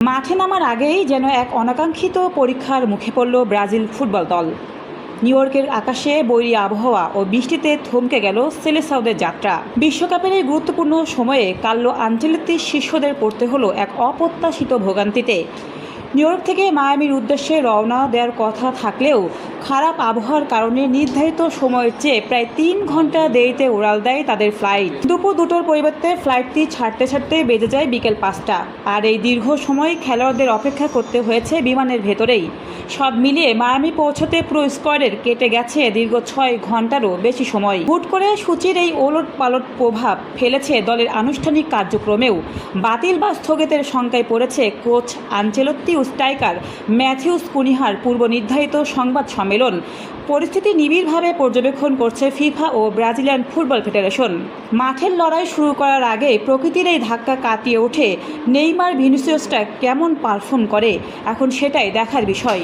মাঠে নামার আগেই যেন এক অনাকাঙ্ক্ষিত পরীক্ষার মুখে পড়ল ব্রাজিল ফুটবল দল। নিউ ইয়র্কের আকাশে বৈরী আবহাওয়া ও বৃষ্টিতে থমকে গেল সেলেসাওদের যাত্রা। বিশ্বকাপের এই গুরুত্বপূর্ণ সময়ে কার্লো আনচেলত্তির শিষ্যদের পড়তে হলো এক অপ্রত্যাশিত ভোগান্তিতে। নিউ ইয়র্ক থেকে মায়ামির উদ্দেশ্যে রওনা দেওয়ার কথা থাকলেও খারাপ আবহাওয়ার কারণে নির্ধারিত সময়ের চেয়ে প্রায় 3 ঘন্টা দেরিতে উড়াল দেয় তাদের ফ্লাইট। দুপুর 2টোর পরিবর্তে ফ্লাইটটি ছাড়তে বেজে যায় বিকেল 5টা। আর এই দীর্ঘ সময় খেলোয়াড়দের অপেক্ষা করতে হয়েছে বিমানের ভেতরেই। সব মিলিয়ে মায়ামি পৌঁছতে পুরো স্কোয়াডের কেটে গেছে দীর্ঘ 6 ঘন্টারও বেশি সময়। হুট করে সূচির এই ওলট পালট প্রভাব ফেলেছে দলের আনুষ্ঠানিক কার্যক্রমেও। বাতিল বা স্থগিতের শঙ্কায় পড়েছে কোচ আনচেলত্তি ও স্ট্রাইকার ম্যাথিউস কুনিহার পূর্ব নির্ধারিত সংবাদ সম্মেলন। পরিস্থিতি নিবিড়ভাবে পর্যবেক্ষণ করছে ফিফা ও ব্রাজিলিয়ান ফুটবল ফেডারেশন। মাঠের লড়াই শুরু করার আগে প্রকৃতির এই ধাক্কা কাটিয়ে ওঠে নেইমার ভিনিসিয়াসটা কেমন পারফর্ম করে, এখন সেটাই দেখার বিষয়।